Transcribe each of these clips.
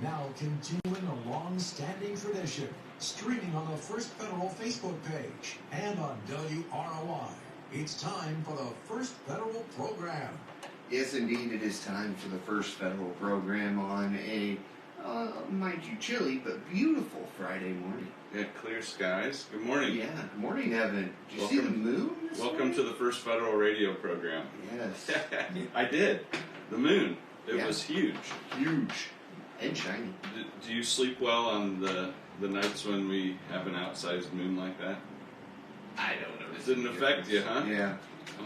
Now continuing a long-standing tradition, streaming on the First Federal Facebook page and on WROI. It's time for the First Federal program. Yes, indeed, it is time for the First Federal program on a, mind you, chilly but beautiful Friday morning. Yeah, clear skies. Good morning. Yeah, good morning, Evan. Did you see the moon? Welcome to the First Federal radio program. Yes. I did. The moon. It was huge. Huge. And shiny. Do you sleep well on the nights when we have an outsized moon like that? I don't know. It didn't affect you, huh? Yeah.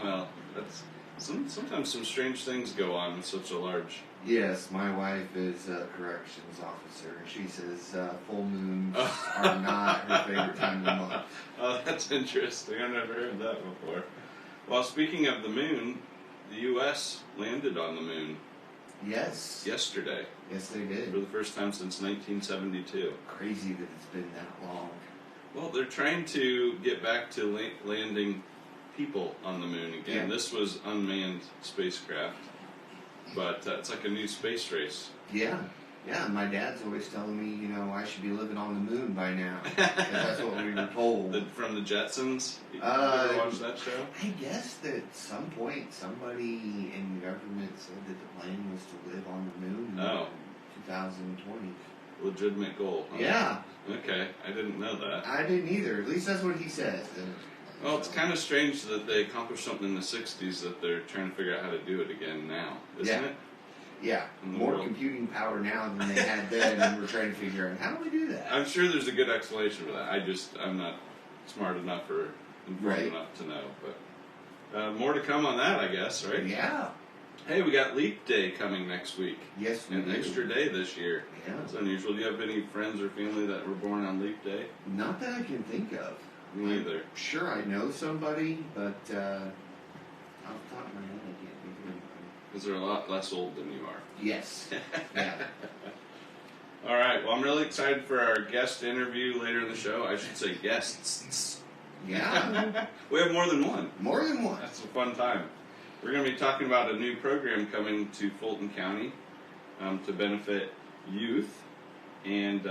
Well, that's sometimes some strange things go on in such a large... Yes, my wife is a corrections officer. She says full moons are not her favorite time of the month. Oh, that's interesting. I've never heard that before. Well, speaking of the moon, the U.S. landed on the moon. Yes. Yesterday. Yes, they did. For the first time since 1972. Crazy that it's been that long. Well, they're trying to get back to landing people on the moon again. Yeah. This was unmanned spacecraft, but it's like a new space race. Yeah. Yeah, my dad's always telling me, you know, I should be living on the moon by now. That's what we were told. From the Jetsons? You ever watched that show? I guess that at some point somebody in the government said that the plan was to live on the moon in 2020. Legitimate goal, huh? Yeah. Okay, I didn't know that. I didn't either. At least that's what he says. Well, it's kind of strange that they accomplished something in the 60s that they're trying to figure out how to do it again now, isn't it? Yeah, more computing power now than they had then, and we're trying to figure out how do we do that. I'm sure there's a good explanation for that. I'm not smart enough or informed enough to know. But more to come on that, I guess, right? Yeah. Hey, we got Leap Day coming next week. Yes, we do. An extra day this year. Yeah. It's unusual. Do you have any friends or family that were born on Leap Day? Not that I can think of. Me either. Sure, I know somebody, but off the top of my head, I can't think of anybody. Because they're a lot less old than you are. Yes. Yeah. All right. Well, I'm really excited for our guest interview later in the show. I should say guests. Yeah. We have more than one. More than one. That's a fun time. We're going to be talking about a new program coming to Fulton County to benefit youth. And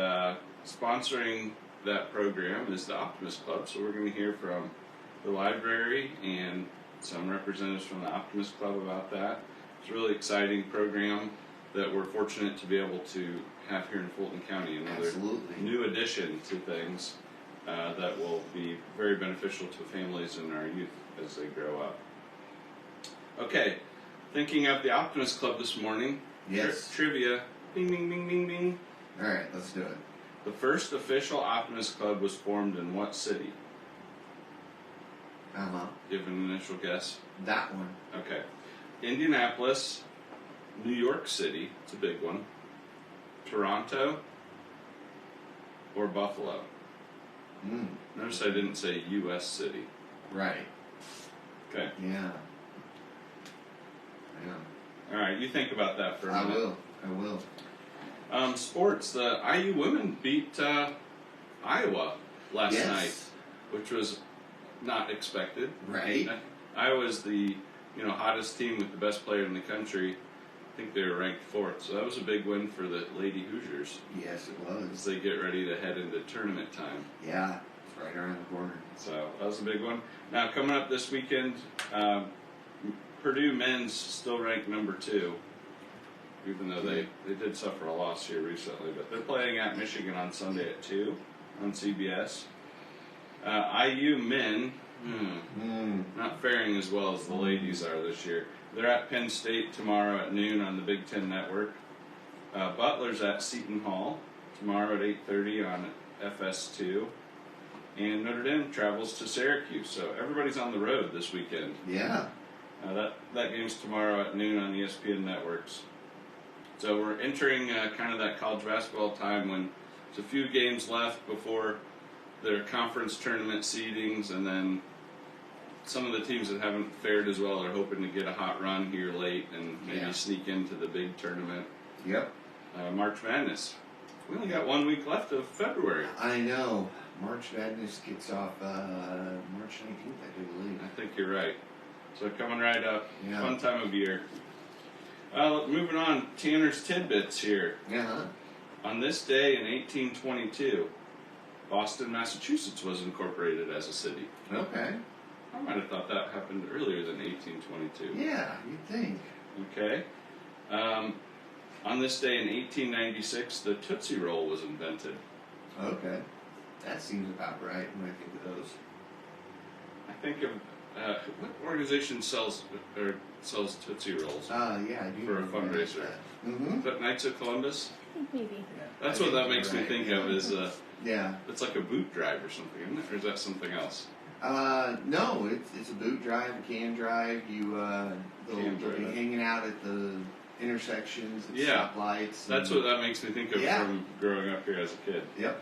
sponsoring that program is the Optimist Club. So we're going to hear from the library and some representatives from the Optimist Club about that. It's a really exciting program that we're fortunate to be able to have here in Fulton County. Another new addition to things that will be very beneficial to families and our youth as they grow up. Okay, thinking of the Optimist Club this morning. Yes. Trivia. Bing, bing, bing, bing, bing. All right, let's do it. The first official Optimist Club was formed in what city? Uh-huh. Do you have an initial guess? That one. Okay. Indianapolis, New York City, it's a big one, Toronto, or Buffalo? Notice I didn't say U.S. city. Right. Okay. Yeah. All right, you think about that for a minute. I will. Sports, the IU women beat Iowa last night, which was not expected. Right. Iowa's the hottest team with the best player in the country. I think they were ranked 4th, so that was a big win for the Lady Hoosiers. Yes, it was. As they get ready to head into tournament time. Yeah, it's right around the corner. So that was a big one. Now coming up this weekend, Purdue men's still ranked number 2, even though they did suffer a loss here recently. But they're playing at Michigan on Sunday at 2 on CBS. IU men, not faring as well as the ladies are this year. They're at Penn State tomorrow at noon on the Big Ten Network. Butler's at Seton Hall tomorrow at 8:30 on FS2. And Notre Dame travels to Syracuse. So everybody's on the road this weekend. Yeah. That game's tomorrow at noon on ESPN Networks. So we're entering kind of that college basketball time when there's a few games left before their conference tournament seedings, and then some of the teams that haven't fared as well are hoping to get a hot run here late and maybe sneak into the big tournament. Yep. March Madness. We only got 1 week left of February. I know. March Madness kicks off March 19th, I do believe. I think you're right. So coming right up. Yeah. Fun time of year. Moving on, Tanner's Tidbits here. Yeah. On this day in 1822, Boston, Massachusetts was incorporated as a city. Okay. I might have thought that happened earlier than 1822. Yeah, you'd think. Okay. On this day in 1896, the Tootsie Roll was invented. Okay. That seems about right when I think of those. I think of what organization sells Tootsie Rolls Yeah, I do. for a fundraiser? Mm-hmm. Is that Knights of Columbus? Maybe. Yeah. That's what that makes me think of. Is yeah. it's like a boot drive or something, isn't it? Or is that something else? No, it's a boot drive, a can drive. They'll be hanging out at the intersections, at stoplights. That's what that makes me think of from growing up here as a kid. Yep.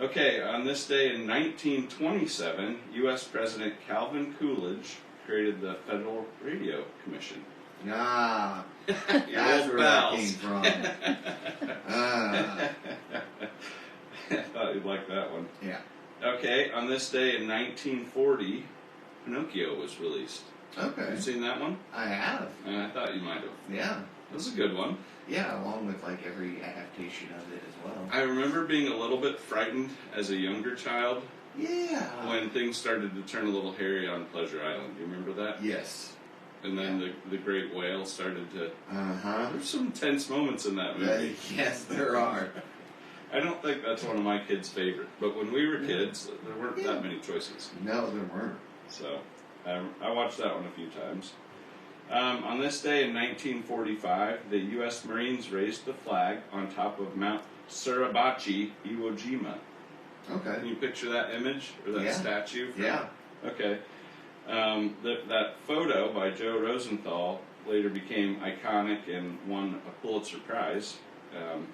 Okay, on this day in 1927, U.S. President Calvin Coolidge created the Federal Radio Commission. Ah, Your that's old where that pals. came from. I thought you'd like that one. Yeah. Okay, on this day in 1940, Pinocchio was released. Okay. You seen that one? I have. And I thought you might have. Yeah. That was a good one. Yeah, along with like every adaptation of it as well. I remember being a little bit frightened as a younger child Yeah. when things started to turn a little hairy on Pleasure Island. Do you remember that? Yes. And then the great whale started to... Uh-huh. There's some tense moments in that movie. Yes, there are. I don't think that's one of my kids' favorite. But when we were kids, there weren't that many choices. No, there weren't. So, I watched that one a few times. On this day in 1945, the U.S. Marines raised the flag on top of Mount Suribachi, Iwo Jima. Okay. Can you picture that image or that statue? Yeah. Okay. That photo by Joe Rosenthal later became iconic and won a Pulitzer Prize,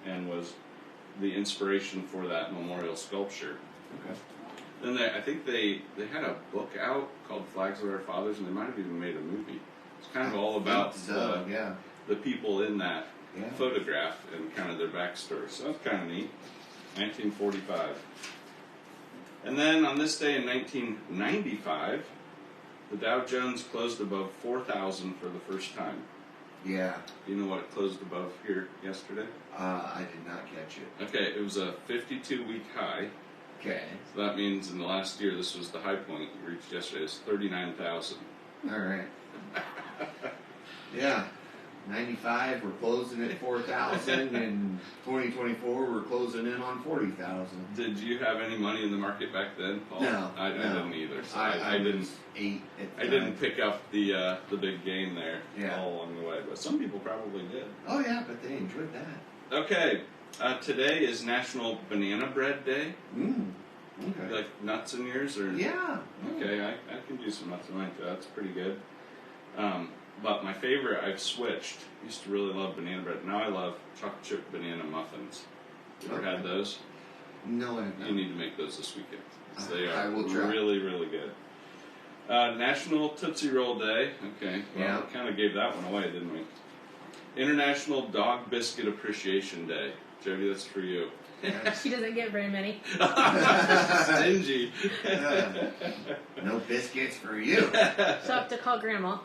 and was the inspiration for that memorial sculpture. Okay. Then I think they had a book out called Flags of Our Fathers, and they might have even made a movie. It's kind of all about the people in that photograph and kind of their backstory. So that's kind of neat. 1945. And then on this day in 1995, the Dow Jones closed above 4,000 for the first time. Yeah. You know what it closed above here yesterday? I did not catch it. Okay, it was a 52-week high. Okay. So that means in the last year, this was the high point we reached yesterday. It's 39,000. All right. Yeah. 95, we're closing at 4,000, and 2024, we're closing in on 40,000. Did you have any money in the market back then, Paul? No, I didn't either. So I was didn't. 8 at the I time. didn't pick up the big gain there Yeah. all along the way, but some people probably did. Oh yeah, but they enjoyed that. Okay, today is National Banana Bread Day. Okay. You like nuts in yours, or Yeah. Okay, I can do some nuts in mine too. That's pretty good. But my favorite, I've switched. Used to really love banana bread. Now I love chocolate chip banana muffins. You ever had those? No, I have not. You need to make those this weekend. They I are will try. really, really good. National Tootsie Roll Day. Okay, well, we kind of gave that one away, didn't we? International Dog Biscuit Appreciation Day. Jody, that's for you. She doesn't get very many. Stingy. No biscuits for you. She'll have to call Grandma.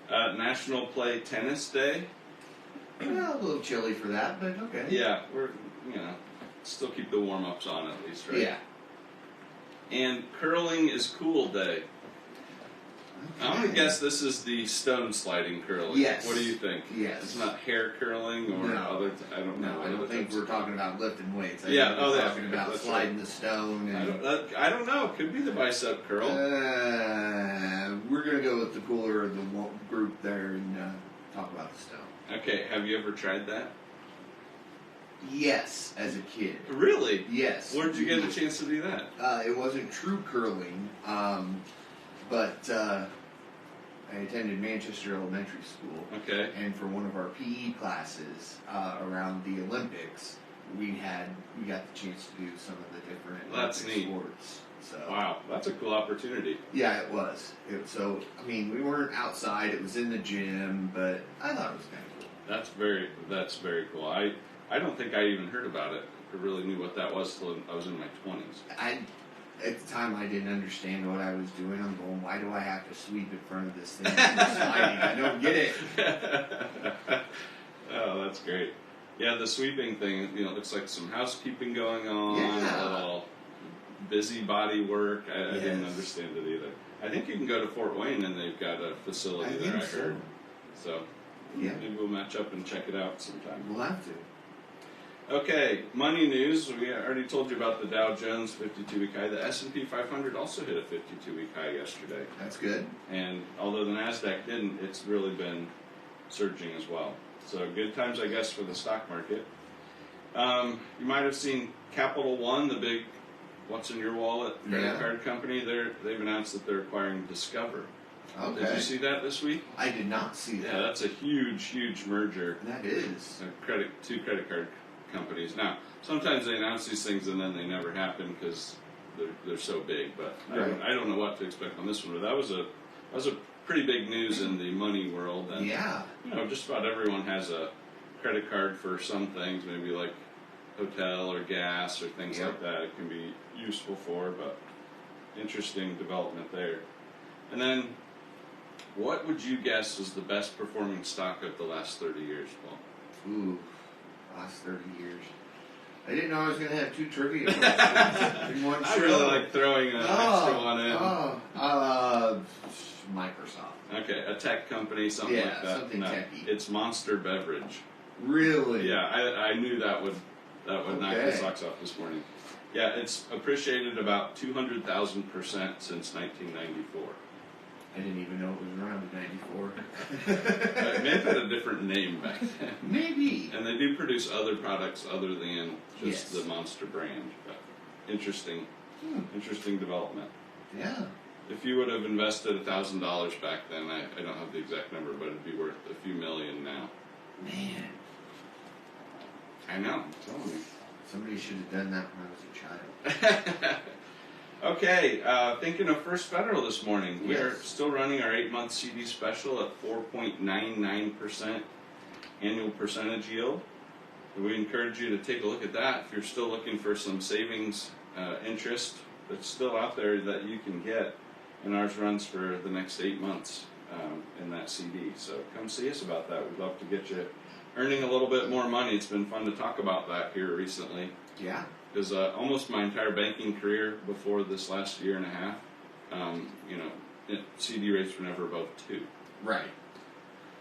National Play Tennis Day. Well, a little chilly for that, but okay. Yeah, we're, still keep the warm-ups on at least, right? Yeah. And Curling is Cool Day. I'm going to guess this is the stone sliding curling. Yes. What do you think? Yes. It's not hair curling or other... I don't know. No, I don't think we're talking about lifting weights. I Yeah, think we're talking about that's sliding the stone. And, I don't know. Could be the bicep curl. we're going to go with the cooler of the group there and talk about the stone. Okay, have you ever tried that? Yes, as a kid. Really? Yes. Where did you get a chance to do that? It wasn't true curling, but I attended Manchester Elementary School. Okay. And for one of our PE classes around the Olympics, we got the chance to do some of the different Olympic sports. So, wow, that's a cool opportunity. Yeah, it was. We weren't outside; it was in the gym, but I thought it was kind of cool. That's very cool. I don't think I even heard about it. I really knew what that was till I was in my 20s. At the time, I didn't understand what I was doing. I'm going, why do I have to sweep in front of this thing? Sliding? I don't get it. Oh, that's great. Yeah, the sweeping thing, it looks like some housekeeping going on, Yeah. a little busybody work. I didn't Yes. understand it either. I think you can go to Fort Wayne and they've got a facility I there, think I so. heard. So, Yeah. maybe we'll match up and check it out sometime. We'll have to. Okay, money news. We already told you about the Dow Jones 52-week high. The S&P 500 also hit a 52-week high yesterday. That's good. And although the NASDAQ didn't, it's really been surging as well. So good times, I guess, for the stock market. You might have seen Capital One, the big what's in your wallet credit card company. They've announced that they're acquiring Discover. Okay. Did you see that this week? I did not see that. Yeah, that's a huge merger. That is. Two credit card companies. Now, sometimes they announce these things and then they never happen because they're so big. But Right. I don't know what to expect on this one. But that was a pretty big news in the money world. And, Yeah. just about everyone has a credit card for some things, maybe like hotel or gas or things like that. It can be useful for, but interesting development there. And then, what would you guess is the best performing stock of the last 30 years, Paul? Ooh, last 30 years. I didn't know I was going to have two trivia questions in one show. I really like throwing an extra one in. Microsoft. Okay, a tech company, something like that. Something techy. It's Monster Beverage. Really? Yeah, I knew that would knock the socks off this morning. Yeah, it's appreciated about 200,000% since 1994. I didn't even know it was around in 94. It may have had a different name back then. Maybe. And they do produce other products other than just the Monster brand. But interesting development. Yeah. If you would have invested $1,000 back then, I don't have the exact number, but it'd be worth a few million now. Man. I know, I'm telling you. Somebody should have done that when I was a child. Okay, thinking of First Federal this morning. We are Yes. still running our 8-month CD special at 4.99% annual percentage yield. We encourage you to take a look at that if you're still looking for some savings interest that's still out there that you can get. And ours runs for the next 8 months in that CD. So come see us about that. We'd love to get you earning a little bit more money. It's been fun to talk about that here recently. Yeah. Because almost my entire banking career before this last year and a half, CD rates were never above 2. Right.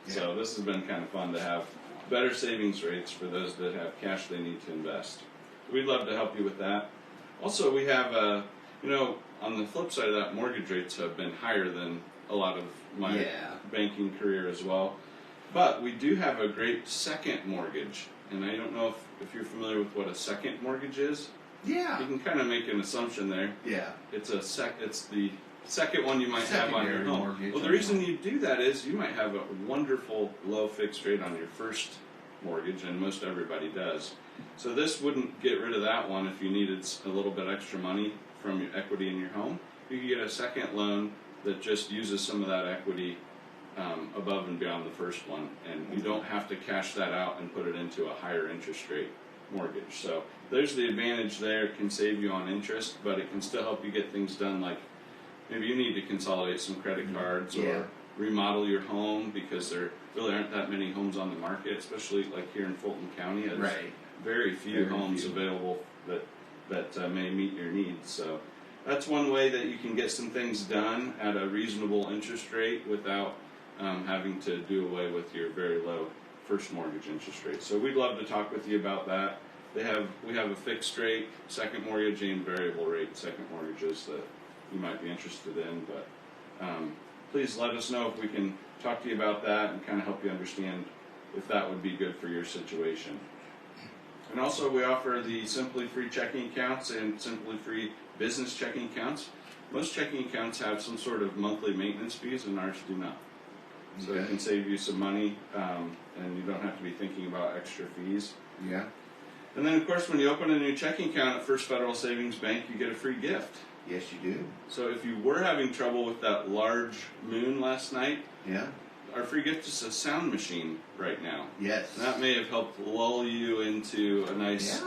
So this has been kind of fun to have better savings rates for those that have cash they need to invest. We'd love to help you with that. Also, we have, on the flip side of that, mortgage rates have been higher than a lot of my banking career as well. But we do have a great second mortgage. And I don't know if you're familiar with what a second mortgage is. Yeah. You can kind of make an assumption there. Yeah. It's the second one you might have on your home. Mortgage. Well, the reason you do that is you might have a wonderful low fixed rate on your first mortgage, and most everybody does. So this wouldn't get rid of that one if you needed a little bit extra money from your equity in your home. You could get a second loan that just uses some of that equity above and beyond the first one, and you don't have to cash that out and put it into a higher interest rate mortgage. So there's the advantage there. It can save you on interest, but it can still help you get things done, like maybe you need to consolidate some credit cards or remodel your home because there really aren't that many homes on the market, especially like here in Fulton County. There's very few homes available that may meet your needs. So that's one way that you can get some things done at a reasonable interest rate without having to do away with your very low first mortgage interest rate. So we'd love to talk with you about that. We have a fixed rate second mortgage and variable rate second mortgages that you might be interested in. But please let us know if we can talk to you about that and kind of help you understand if that would be good for your situation. And also we offer the Simply Free checking accounts and Simply Free business checking accounts. Most checking accounts have some sort of monthly maintenance fees, and ours do not. So it can save you some money, and you don't have to be thinking about extra fees. Yeah. And then, of course, when you open a new checking account at First Federal Savings Bank, you get a free gift. Yes, you do. So if you were having trouble with that large moon last night, our free gift is a sound machine right now. Yes. And that may have helped lull you into a nice,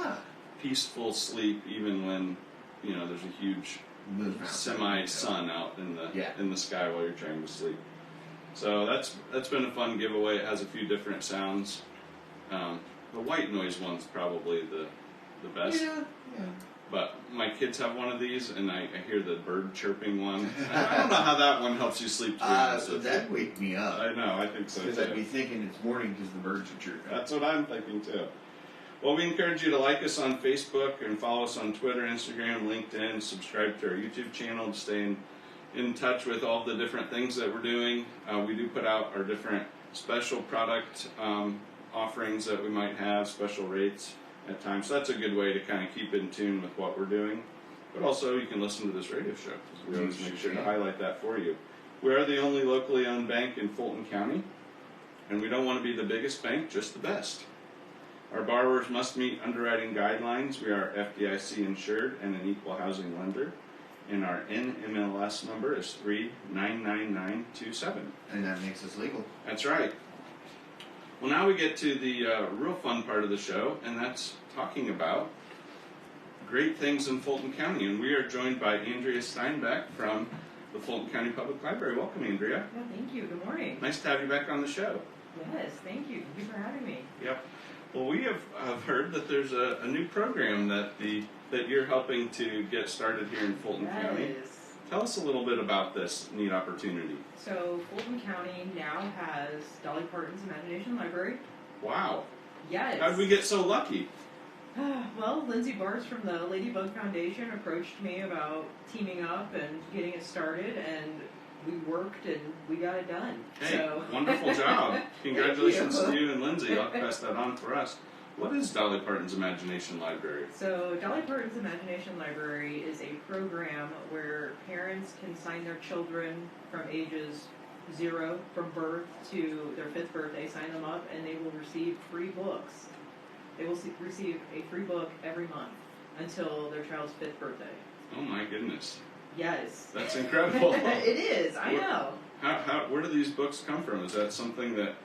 peaceful sleep, even when there's a huge semi-sun out in the sky while you're trying to sleep. So that's been a fun giveaway. It has a few different sounds. The white noise one's probably the best. Yeah. But my kids have one of these, and I hear the bird chirping one. I don't know how that one helps you sleep. That'd wake me up. I know, I think so too. Because I'd be thinking it's morning because the birds are chirping. That's what I'm thinking too. Well, we encourage you to like us on Facebook and follow us on Twitter, Instagram, LinkedIn, subscribe to our YouTube channel to stay in touch with all the different things that we're doing. We do put out our different special product offerings that we might have, special rates at times. So that's a good way to kind of keep in tune with what we're doing. But also you can listen to this radio show. We always make sure to highlight that for you. We are the only locally owned bank in Fulton County, and we don't want to be the biggest bank, just the best. Our borrowers must meet underwriting guidelines. We are FDIC insured and an equal housing lender. And our NMLS number is 399927. And that makes us legal. That's right. Well, now we get to the real fun part of the show, and that's talking about great things in Fulton County. And we are joined by Andrea Stineback from the Fulton County Public Library. Welcome, Andrea. Yeah, thank you. Good morning. Nice to have you back on the show. Yes, thank you. Thank you for having me. Yep. Well, we have heard that there's a new program that you're helping to get started here in Fulton County. Yes. Tell us a little bit about this neat opportunity. So Fulton County now has Dolly Parton's Imagination Library. Wow. Yes. How did we get so lucky? Well, Lindsay Bartz from the Ladybug Foundation approached me about teaming up and getting it started, and we worked and we got it done. Hey, so. Wonderful job. Congratulations to you and Lindsay. I'll pass that on for us. What is Dolly Parton's Imagination Library? So Dolly Parton's Imagination Library is a program where parents can sign their children from ages 0 from birth to their 5th birthday, sign them up, and they will receive free books. They will receive a free book every month until their child's 5th birthday. Oh my goodness. Yes. That's incredible. It is, I know. Where do these books come from? Is that something that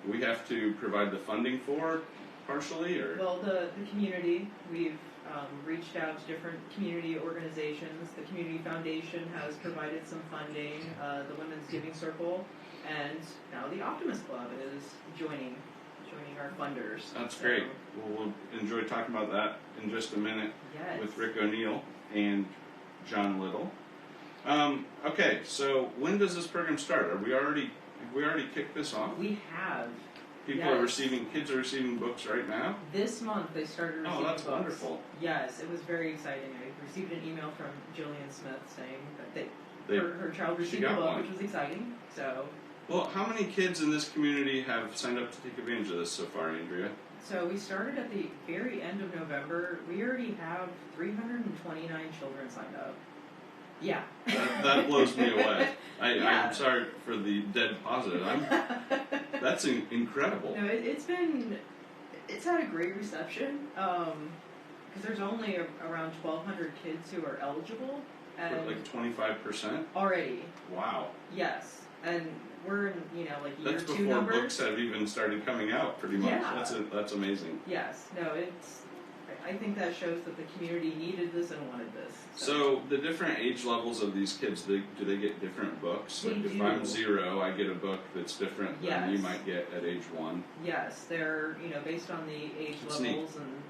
we have to provide the funding for partially? Or? Well, the community, we've reached out to different community organizations. The Community Foundation has provided some funding, the Women's Giving Circle, and now the Optimist Club is joining our funders. That's great. Well, we'll enjoy talking about that in just a minute with Rick O'Neill and John Little. Okay, so when does this program start? Have we already kicked this off? We have. Kids are receiving books right now? This month they started receiving books. Oh, that's wonderful. Yes, it was very exciting. I received an email from Jillian Smith saying that her child received a book, which was exciting. So. Well, how many kids in this community have signed up to take advantage of this so far, Andrea? So we started at the very end of November. We already have 329 children signed up. Yeah. That blows me away. I'm sorry for the dead positive. That's incredible. No, it's had a great reception because there's only around 1,200 kids who are eligible. And like 25%? Already. Wow. Yes. And we're in, year 2 numbers. That's before books have even started coming out, pretty much. Yeah. That's amazing. Yes. No, I think that shows that the community needed this and wanted this. So the different age levels of these kids, do they get different books? Like if I'm 0, I get a book that's different than you might get at age 1. Yes, they're based on the age levels, neat. and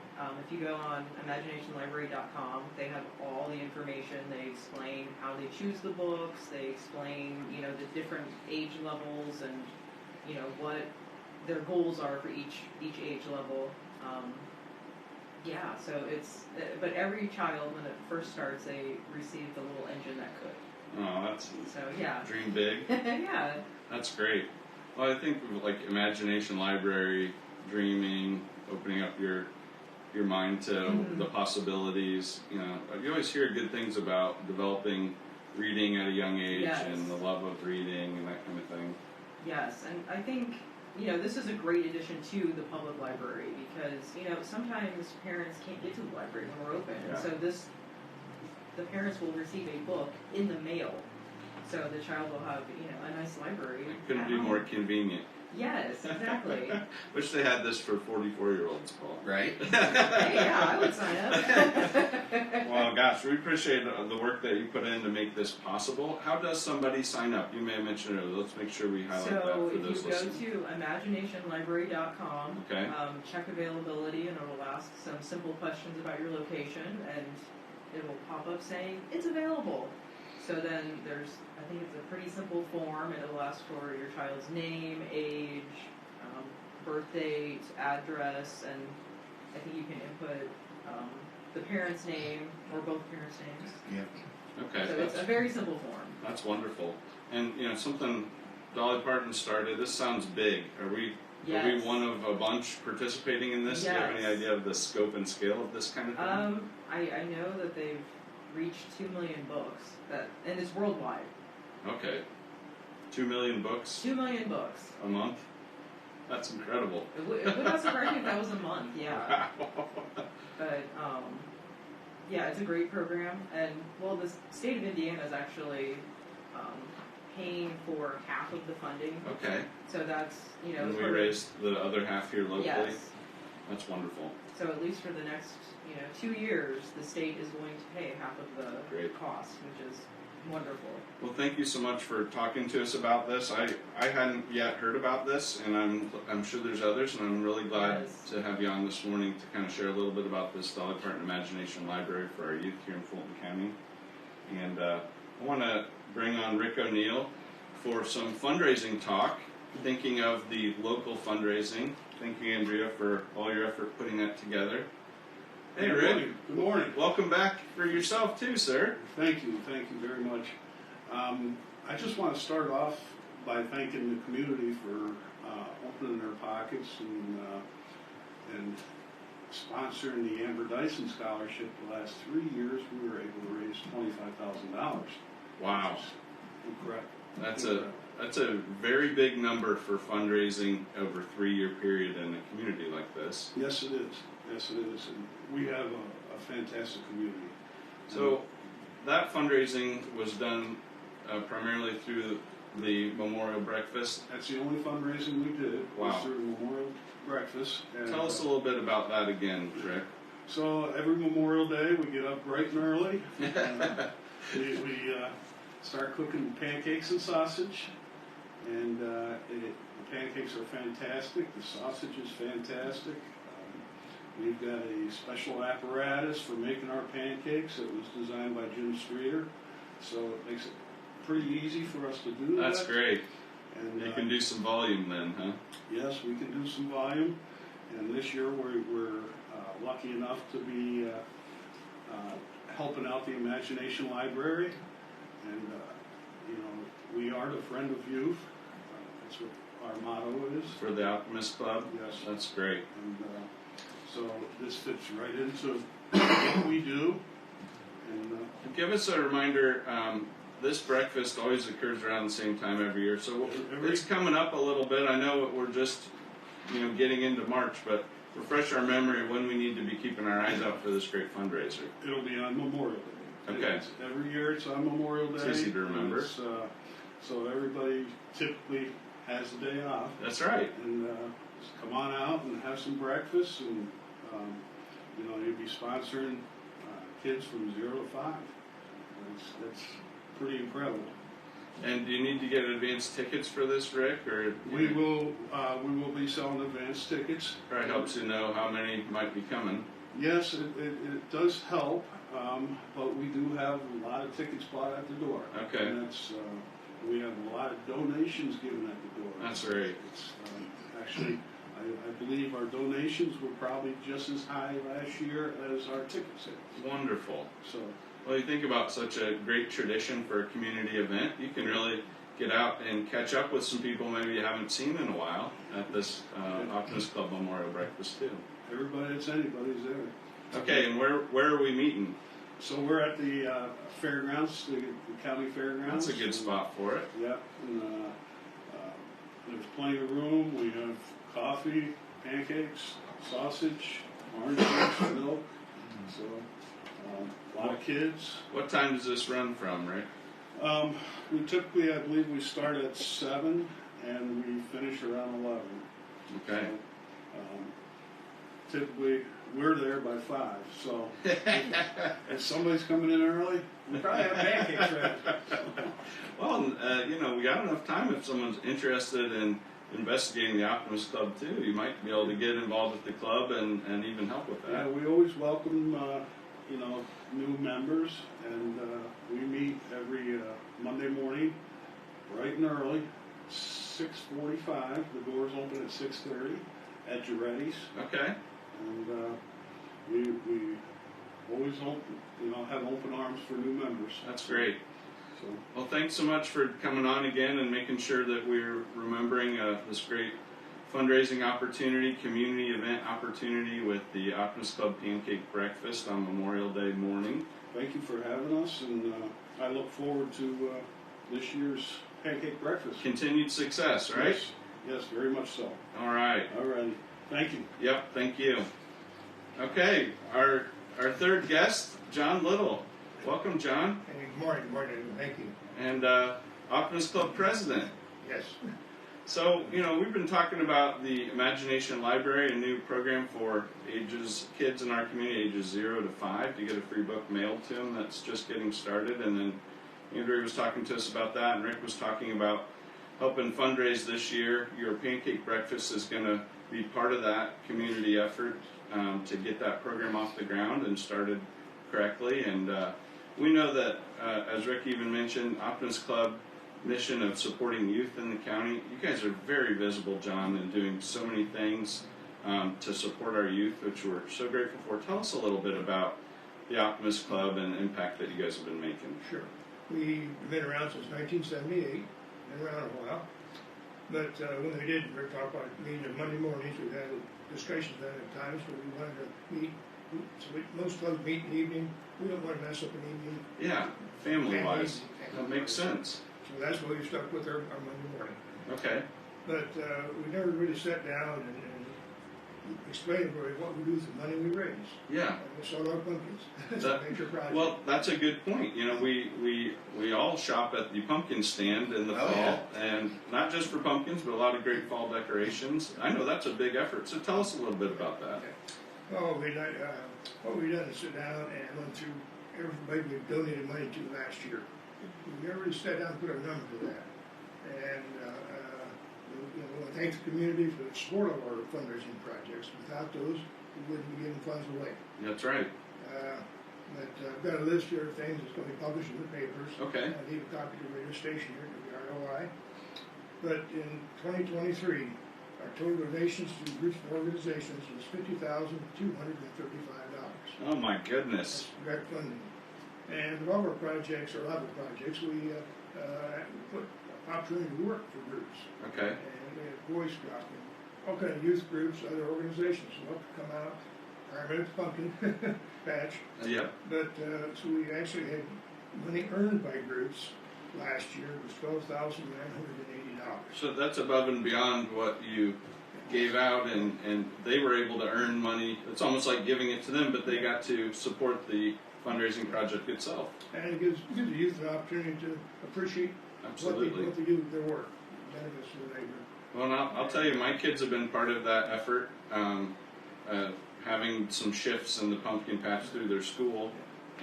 if you go on imaginationlibrary.com, they have all the information. They explain how they choose the books. They explain the different age levels and what their goals are for each age level. So but every child, when it first starts, they receive the little engine that could. Oh, that's dream big. Yeah. That's great. Well, I think like Imagination Library, dreaming, opening up your mind to the possibilities. You always hear good things about developing reading at a young age and the love of reading and that kind of thing. Yes, and I think this is a great addition to the public library because, sometimes parents can't get to the library when we're open. Yeah. And so the parents will receive a book in the mail. So the child will have, a nice library. It couldn't be more convenient. Yes, exactly. Wish they had this for 44-year-olds, Paul. Right? Hey, yeah, I would sign up. Well, God, gosh, we appreciate the work that you put in to make this possible. How does somebody sign up? You may have mentioned it. Let's make sure we highlight that for those if you listening. go to imaginationlibrary.com, Okay. check availability, and it'll ask some simple questions about your location, and it will pop up saying it's available. So then I think it's a pretty simple form, and it'll ask for your child's name, age, birth date, address, and I think you can input the parent's name or both parents' names. Yeah. Okay. So it's a very simple form. That's wonderful. And something Dolly Parton started. This sounds big. Are we one of a bunch participating in this? Yes. Do you have any idea of the scope and scale of this kind of thing? I know that they've reached 2 million books, and it's worldwide. Okay. 2 million books 2 million books. a month? That's incredible. It would not surprise me if that was a month, yeah. But, yeah, it's a great program. And, well, the state of Indiana is actually paying for half of the funding. Okay. So that's, And we raised the other half here locally? Yes. That's wonderful. So at least for the next, 2 years, the state is going to pay half of the Great. cost, which is wonderful. Well, thank you so much for talking to us about this. I hadn't yet heard about this, and I'm sure there's others, and I'm really glad Yes. to have you on this morning to kind of share a little bit about this Dolly Parton Imagination Library for our youth here in Fulton County. And I want to bring on Rick O'Neill for some fundraising talk, thinking of the local fundraising. Thank you, Andrea, for all your effort putting that together. Hey, Good Rick. morning. Good morning. Welcome back for yourself, too, sir. Thank you very much. I just want to start off by thanking the community for opening their pockets and sponsoring the Amber Dyson Scholarship. The last 3 years, we were able to raise $25,000. Wow. Incredible. That's a very big number for fundraising over a 3-year period in a community like this. Yes, it is. Yes, it is. And we have a fantastic community. So that fundraising was done primarily through the Memorial Breakfast. That's the only fundraising we did. Wow. Was through the Memorial Breakfast. And, Tell us a little bit about that again, Rick. So every Memorial Day, we get up bright and early. We start cooking pancakes and sausage, and the pancakes are fantastic. The sausage is fantastic. We've got a special apparatus for making our pancakes. It was designed by Jim Streeter, so it makes it pretty easy for us to do that. That's great. And You can do some volume then, huh? yes, we can do some volume. And this year we're lucky enough to be helping out the Imagination Library. And, we are the friend of youth. That's what our motto is. For the Optimist Club? Yes. That's great. And so this fits right into what we do. And Give us a reminder, this breakfast always occurs around the same time every year, so it's coming up a little bit. I know we're just getting into March, but refresh our memory when we need to be keeping our eyes out for this great fundraiser. it'll be on Memorial Day. Okay. Every year it's on Memorial Day. It's easy to remember. It's, so everybody typically has the day off. That's right. And just come on out and have some breakfast, and you'll be sponsoring kids from 0 to 5. That's pretty incredible. And do you need to get advance tickets for this, Rick? Or We will be selling advance tickets. probably helps you know how many might be coming. Yes, it does help, but we do have a lot of tickets bought at the door. Okay. And that's we have a lot of donations given at the door. That's great. It's, actually, I believe our donations were probably just as high last year as our ticket sales. Wonderful. So, Well, you think about such a great tradition for a community event, you can really get out and catch up with some people maybe you haven't seen in a while at this Optimist Club Memorial Breakfast too. everybody that's anybody's there. Okay, and where are we meeting? So we're at the fairgrounds, the county fairgrounds. That's a good spot for it. Yeah, and there's plenty of room. We have coffee, pancakes, sausage, orange juice, milk. So a lot of kids. What time does this run from, Rick? We typically, I believe, we start at 7 and we finish around 11. Okay. typically we're there by 5. So if somebody's coming in early, we probably have pancakes ready. Well, we got enough time if someone's interested in investigating the Optimist Club too. You might be able to get involved with the club and even help with that. Yeah, we always welcome new members, and we meet every Monday morning, bright and early, 6:45. The doors open at 6:30 at Giretti's. Okay. And we always have open arms for new members. That's great. So, well, thanks so much for coming on again and making sure that we're remembering this great fundraising opportunity, community event opportunity with the Optimist Club Pancake Breakfast on Memorial Day morning. Thank you for having us, and I look forward to this year's pancake breakfast. Continued success, right? Yes, very much so. All right. All right. Thank you. Yep, thank you. Okay, our third guest, John Little. Welcome, John. Hey, good morning, thank you. And Optimist Club President. Yes. So, we've been talking about the Imagination Library, a new program for kids in our community, ages 0 to 5, to get a free book mailed to them. That's just getting started. And then Andrea was talking to us about that, and Rick was talking about helping fundraise this year. Your pancake breakfast is going to be part of that community effort to get that program off the ground and started correctly. And we know that, as Rick even mentioned, Optimist Club mission of supporting youth in the county. You guys are very visible, John, and doing so many things to support our youth, which we're so grateful for. Tell us a little bit about the Optimist Club and the impact that you guys have been making. Sure. We've been around since 1978, been around a while. But when we did, we talked about meeting on Monday mornings. We've had discussions then at times where we wanted to meet. So most clubs meet in the evening. We don't want to mess up an evening. Yeah, family-wise. That makes sense. So that's why we stuck with our Monday morning. Okay. But we never really sat down and explained really what we do with the money we raise. Yeah. And we sold our pumpkins. It's a major project. Well, that's a good point. We all shop at the pumpkin stand in the fall, yeah. And not just for pumpkins, but a lot of great fall decorations. I know that's a big effort. So tell us a little bit about that. Okay. Well, what we've done is sit down and went through everybody we donated money to last year. We never really sat down and put a number to that. And we want to thank the community for the support of our fundraising projects. Without those, we wouldn't be giving funds away. That's right. But I've got a list here of things that's going to be published in the papers. Okay. I need a copy of the radio station here to the ROI. But in 2023, our total donations to groups and organizations was $50,235. Oh my goodness. That's direct funding. And all of our projects, or a lot of projects, we put opportunity to work for groups. Okay. And we had Boy Scout, and all kind of youth groups, other organizations who love to come out, primarily the pumpkin patch. Yeah. But so we actually had money earned by groups last year was $12,980. So that's above and beyond what you gave out, and they were able to earn money. It's almost like giving it to them, but they got to support the fundraising project itself. And it gives the youth an opportunity to appreciate what they do with their work, benefits to the neighborhood. Well, and I'll tell you, my kids have been part of that effort, having some shifts in the pumpkin patch through their school,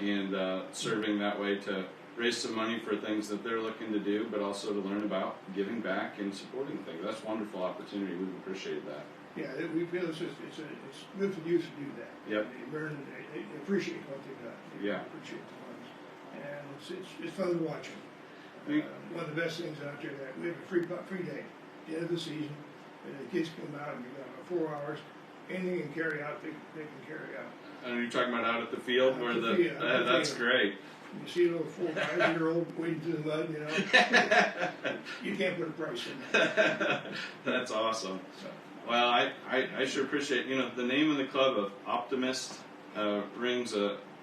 and serving that way to raise some money for things that they're looking to do, but also to learn about giving back and supporting things. That's a wonderful opportunity. We've appreciated that. Yeah, we feel it's good for the youth to do that. Yep. They learn, they appreciate what they've done. They appreciate the ones. And it's fun to watch them. One of the best things out there, that we have a free day at the end of the season. And the kids come out and we got about 4 hours. Anything they can carry out, they can carry out. And you're talking about out at the field that's great. You see a little 4 or 5-year-old wading through the mud, you can't put a price in that. That's awesome. Well, I sure appreciate, the name of the club of Optimist rings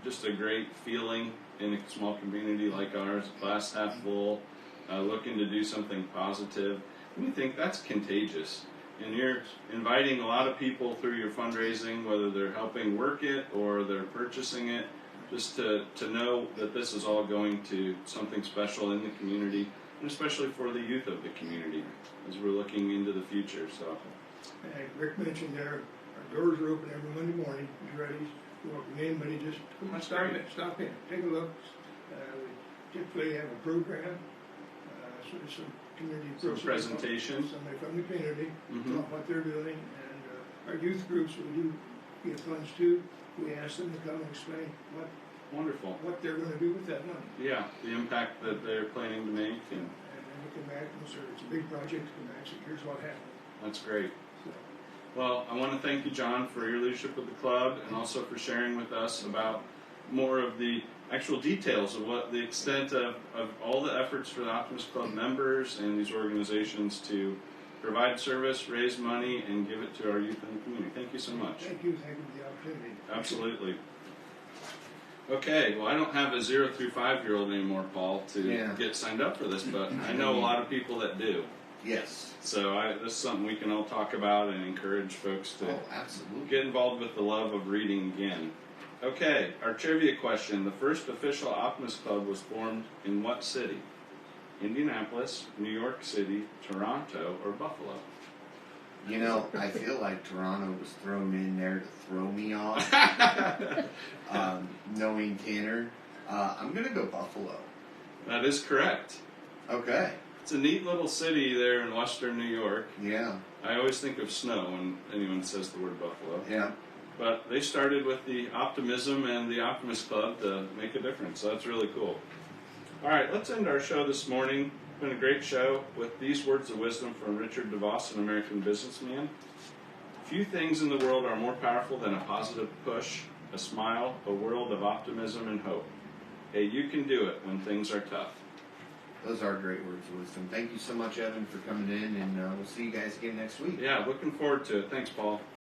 just a great feeling in a small community like ours, glass half full, looking to do something positive. We think that's contagious. And you're inviting a lot of people through your fundraising, whether they're helping work it or they're purchasing it, just to know that this is all going to something special in the community, and especially for the youth of the community as we're looking into the future. So, And Rick mentioned there, our doors are open every Monday morning. He's ready. You welcome anybody, just come on, That's stop great. in, stop in, take a look. We typically have a program, some community Some presentation. Somebody from the community, Mhm. talk what they're doing, and our youth groups, we do get funds too. We ask them to come and explain Wonderful. what they're going to do with that money. Yeah, the impact that they're planning to make, and And then we come back and say, it's a big project, come back and say, here's what happened. that's great. So, Well, I want to thank you, John, for your leadership with the club and also for sharing with us about more of the actual details of what the extent of all the efforts for the Optimist Club members and these organizations to provide service, raise money, and give it to our youth in the community. Thank you so much. thank you for the opportunity. Absolutely. Okay, well, I don't have a 0 through 5-year-old anymore, Paul, to get signed up for this, but I know a lot of people that do. Yes. So this is something we can all talk about and encourage folks to Absolutely. get involved with the love of reading again. Okay, our trivia question. The first official Optimist Club was formed in what city? Indianapolis, New York City, Toronto, or Buffalo? You know, I feel like Toronto was thrown in there to throw me off. Knowing Tanner, I'm going to go Buffalo. That is correct. Okay. It's a neat little city there in western New York. Yeah. I always think of snow when anyone says the word Buffalo. Yeah. But they started with the optimism and the Optimist Club to make a difference. So that's really cool. All right, let's end our show this morning. It's been a great show with these words of wisdom from Richard DeVos, an American businessman. Few things in the world are more powerful than a positive push, a smile, a world of optimism and hope. Hey, you can do it when things are tough. Those are great words of wisdom. Thank you so much, Evan, for coming in, and we'll see you guys again next week. Yeah, looking forward to it. Thanks, Paul.